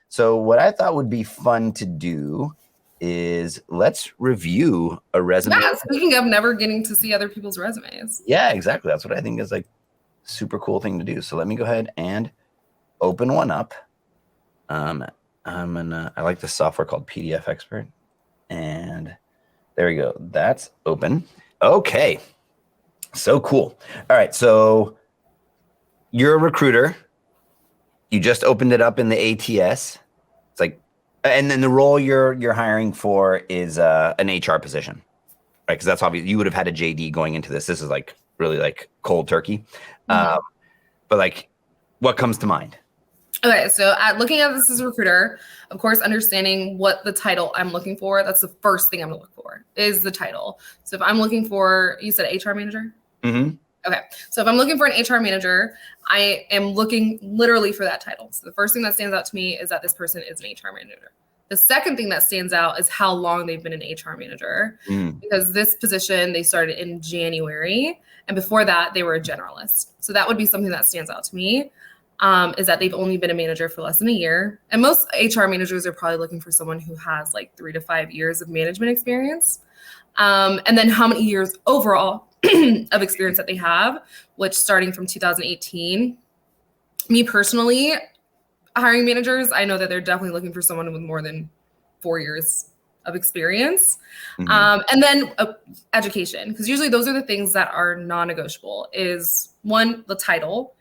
So what I thought would be fun to do is let's review a resume. Yeah, speaking of never getting to see other people's resumes. Yeah, exactly. That's what I think is like super cool thing to do. So let me go ahead and open one up. I like this software called PDF Expert. And there we go. That's open. Okay. So cool. All right. So you're a recruiter. You just opened it up in the ATS. It's like, and then the role you're hiring for is an HR position, right? Because that's obvious. You would have had a JD going into this. This is like really like cold turkey. But like, what comes to mind? Okay, so looking at this as a recruiter, of course, understanding what the title I'm looking for, that's the first thing I'm gonna look for is the title. So if I'm looking for, you said HR manager? Mm-hmm. Okay, so if I'm looking for an HR manager, I am looking literally for that title. So the first thing that stands out to me is that this person is an HR manager. The second thing that stands out is how long they've been an HR manager, because this position, they started in January, and before that, they were a generalist. So that would be something that stands out to me, is that they've only been a manager for less than a year. And most HR managers are probably looking for someone who has like 3 to 5 years of management experience. And then how many years overall of experience that they have, which starting from 2018, me personally, hiring managers, I know that they're definitely looking for someone with more than 4 years of experience. And then education, because usually those are the things that are non-negotiable, is 1, the title,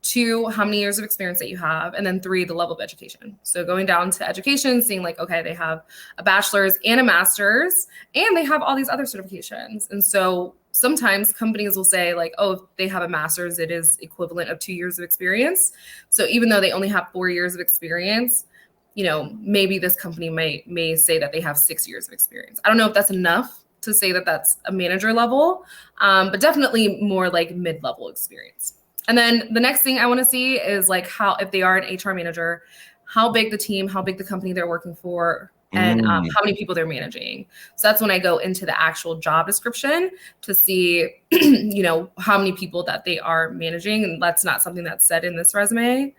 2, how many years of experience that you have, and then 3, the level of education. So going down to education, seeing like, okay, they have a bachelor's and a master's, and they have all these other certifications. And so sometimes companies will say like, oh, if they have a master's, it is equivalent of 2 years of experience. So even though they only have 4 years of experience, you know, maybe this company may say that they have 6 years of experience. I don't know if that's enough to say that that's a manager level, but definitely more like mid-level experience. And then the next thing I want to see is like how, if they are an HR manager, how big the team, how big the company they're working for, and how many people they're managing. So that's when I go into the actual job description to see, you know, how many people that they are managing. And that's not something that's said in this resume,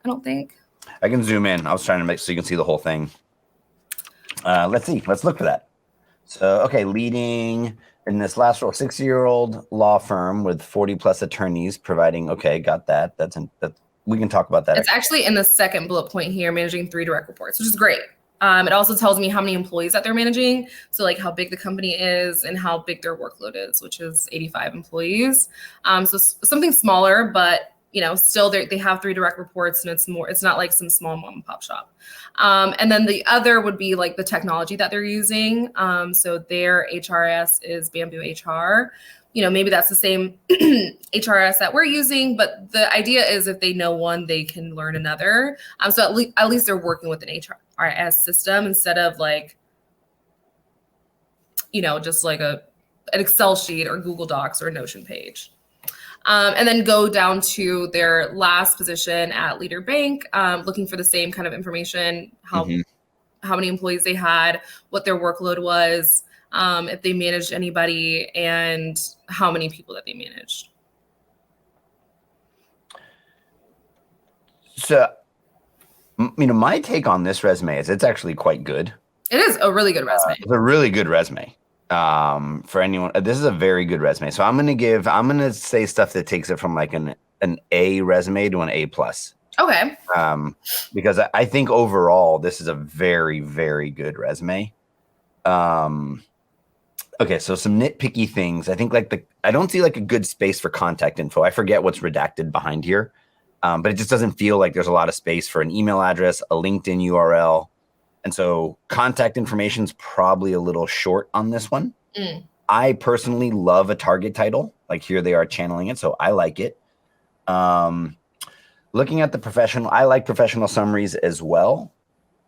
I don't think. I can zoom in. I was trying to make so you can see the whole thing. Let's see. Let's look for that. So, okay, leading in this last role, 60-year-old law firm with 40 plus attorneys providing. Okay, got that. That we can talk about that. It's actually in the second bullet point here, managing 3 direct reports, which is great. It also tells me how many employees that they're managing. So like how big the company is and how big their workload is, which is 85 employees. So something smaller, but you know, still they have 3 direct reports, and it's not like some small mom and pop shop. And then the other would be like the technology that they're using. So their HRS is Bamboo HR. You know, maybe that's the same HRS that we're using, but the idea is if they know one, they can learn another. So at least they're working with an HRS system instead of like, you know, just like an Excel sheet or Google Docs or a Notion page. And then go down to their last position at Leader Bank, looking for the same kind of information, how many employees they had, what their workload was, if they managed anybody, and how many people that they managed. So, you know, my take on this resume is it's actually quite good. It is a really good resume. It's a really good resume. For anyone, this is a very good resume. So I'm gonna say stuff that takes it from like an A resume to an A plus. Okay. Because I think overall this is a very, very good resume. Okay, so some nitpicky things. I think I don't see like a good space for contact info. I forget what's redacted behind here, but it just doesn't feel like there's a lot of space for an email address, a LinkedIn URL. And so contact information is probably a little short on this one. I personally love a target title. Like here they are channeling it, so I like it. Looking at the professional, I like professional summaries as well.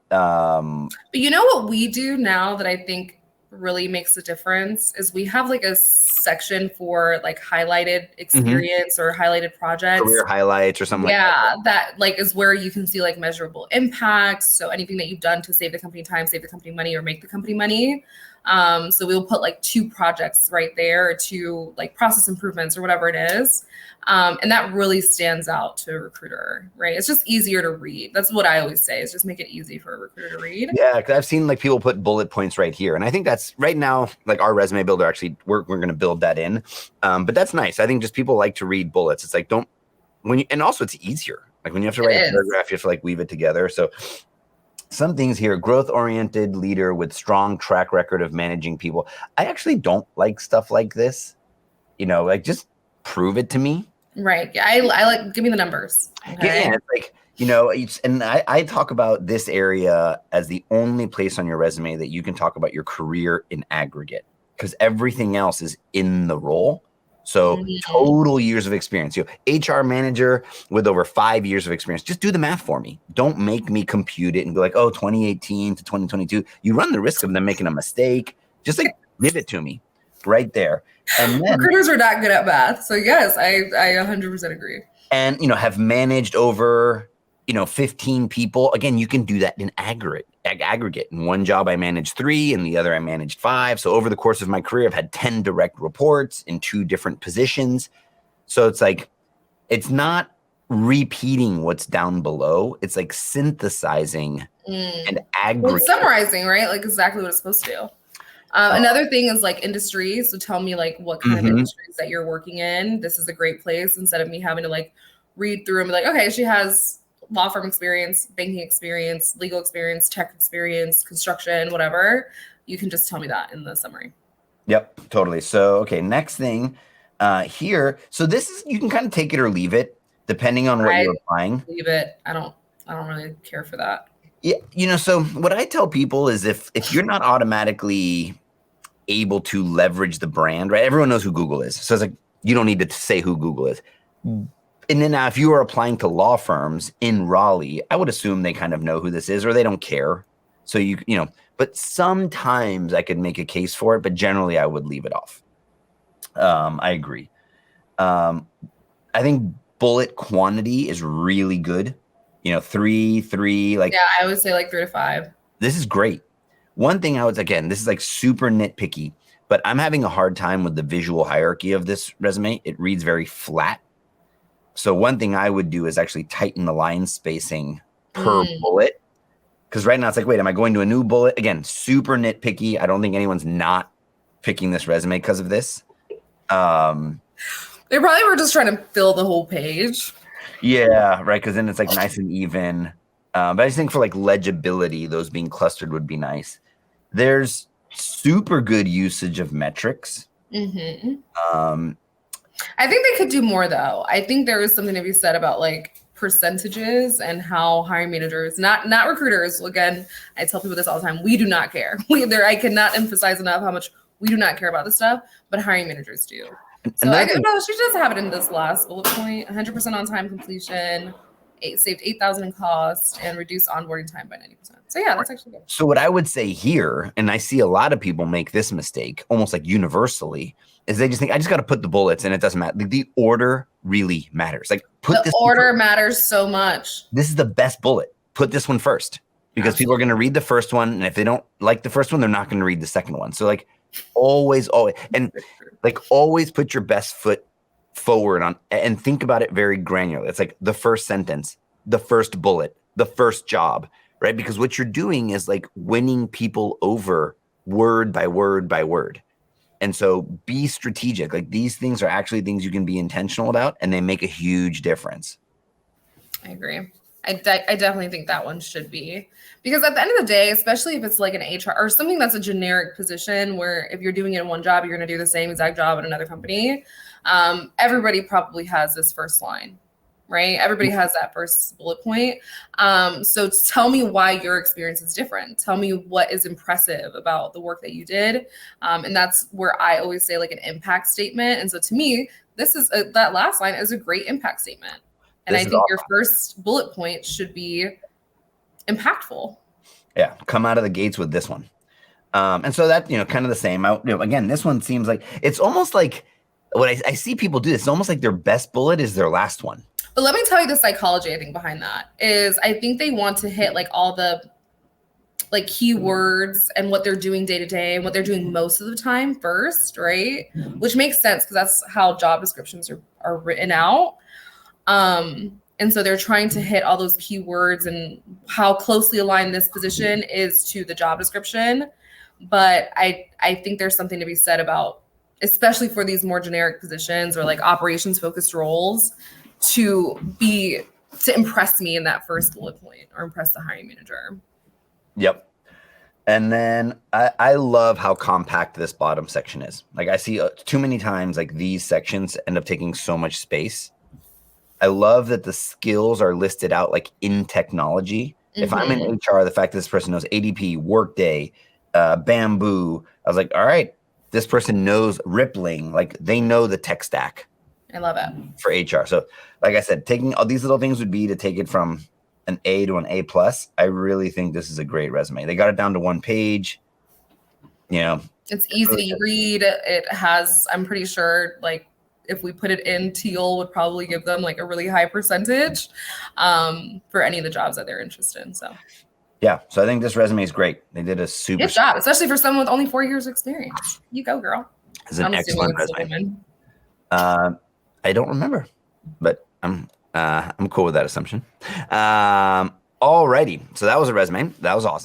But you know what we do now that I think really makes a difference is we have like a section for like highlighted experience or highlighted projects, career highlights or something. Yeah, that like is where you can see like measurable impacts. So anything that you've done to save the company time, save the company money, or make the company money. So we'll put like 2 projects right there, or 2 like process improvements or whatever it is. And that really stands out to a recruiter, right? It's just easier to read. That's what I always say, is just make it easy for a recruiter to read. Yeah, because I've seen like people put bullet points right here. And I think that's right now, like our resume builder, actually, we're going to build that in. But that's nice. I think just people like to read bullets. It's like, and also it's easier. Like when you have to write a paragraph, you have to like weave it together. So some things here: growth-oriented leader with strong track record of managing people. I actually don't like stuff like this. Like just prove it to me. Right. Yeah, I like, give me the numbers. Okay? Yeah, it's like, and I talk about this area as the only place on your resume that you can talk about your career in aggregate, because everything else is in the role. So total years of experience. HR manager with over 5 years of experience. Just do the math for me. Don't make me compute it and be like, 2018 to 2022. You run the risk of them making a mistake. Just like give it to me right there. And then, recruiters are not good at math. So yes, I 100% agree. And, have managed over, 15 people. Again, you can do that in aggregate. In one job, I managed 3, and the other I managed 5. So over the course of my career, I've had 10 direct reports in 2 different positions. So it's like, it's not repeating what's down below. It's like synthesizing and aggregating. Well, it's summarizing, right? Like exactly what it's supposed to do. Another thing is like industry. So tell me like what kind of industries that you're working in. This is a great place, instead of me having to like read through and be like, okay, she has law firm experience, banking experience, legal experience, tech experience, construction, whatever. You can just tell me that in the summary. Yep, totally. So, okay, next thing here. So this is, you can kind of take it or leave it depending on what you're applying. Leave it. I don't really care for that. Yeah, so what I tell people is if you're not automatically able to leverage the brand, right? Everyone knows who Google is. So it's like, you don't need to say who Google is. And then now if you are applying to law firms in Raleigh, I would assume they kind of know who this is, or they don't care. So but sometimes I could make a case for it, but generally I would leave it off. I agree. I think bullet quantity is really good. 3, like, yeah, I would say like 3 to 5. This is great. One thing this is like super nitpicky, but I'm having a hard time with the visual hierarchy of this resume. It reads very flat. So one thing I would do is actually tighten the line spacing per bullet. Because right now it's like, wait, am I going to a new bullet? Again, super nitpicky. I don't think anyone's not picking this resume because of this. They probably were just trying to fill the whole page. Yeah, right. Because then it's like nice and even. But I just think for like legibility, those being clustered would be nice. There's super good usage of metrics. I think they could do more though. I think there is something to be said about like percentages and how hiring managers, not recruiters. Again, I tell people this all the time. We do not care. I cannot emphasize enough how much we do not care about this stuff, but hiring managers do. So she does have it in this last bullet point: 100% on time completion, saved $8,000 in cost, and reduced onboarding time by 90%. So yeah, that's actually good. So what I would say here, and I see a lot of people make this mistake almost like universally, is they just think, I just got to put the bullets and it doesn't matter. The order really matters. Like the order matters so much. This is the best bullet. Put this one first, because people are going to read the first one. And if they don't like the first one, they're not going to read the second one. So like always, and like always put your best foot forward on and think about it very granular. It's like the first sentence, the first bullet, the first job, right? Because what you're doing is like winning people over word by word by word. And so be strategic. Like these things are actually things you can be intentional about, and they make a huge difference. I agree. I definitely think that one should be, because at the end of the day, especially if it's like an HR or something that's a generic position where if you're doing it in one job, you're going to do the same exact job in another company. Everybody probably has this first line, right? Everybody has that first bullet point. So tell me why your experience is different. Tell me what is impressive about the work that you did. And that's where I always say like an impact statement. And so to me, this is that last line is a great impact statement. And I think your first bullet point should be impactful. Yeah, come out of the gates with this one. And so that, kind of the same. Again, this one seems like it's almost like what I see people do. It's almost like their best bullet is their last one. But let me tell you the psychology I think behind that is I think they want to hit like all the like keywords and what they're doing day to day and what they're doing most of the time first, right? Which makes sense because that's how job descriptions are written out. And so they're trying to hit all those keywords and how closely aligned this position is to the job description. But I think there's something to be said about, especially for these more generic positions or like operations focused roles, to impress me in that first bullet point or impress the hiring manager. Yep. And then I love how compact this bottom section is. Like I see too many times like these sections end up taking so much space. I love that the skills are listed out like in technology. If I'm in HR, the fact that this person knows ADP, Workday, Bamboo, I was like, all right, this person knows Rippling. Like they know the tech stack. I love it. For HR. So like I said, taking all these little things would be to take it from an A to an A+. I really think this is a great resume. They got it down to 1 page. You know, it's easy to read. It has, I'm pretty sure, like if we put it in, Teal would probably give them like a really high percentage for any of the jobs that they're interested in. So yeah, so I think this resume is great. They did a super good job, especially for someone with only 4 years of experience. You go, girl. It's an excellent resume. I don't remember, but I'm cool with that assumption. Alrighty, so that was a resume. That was awesome.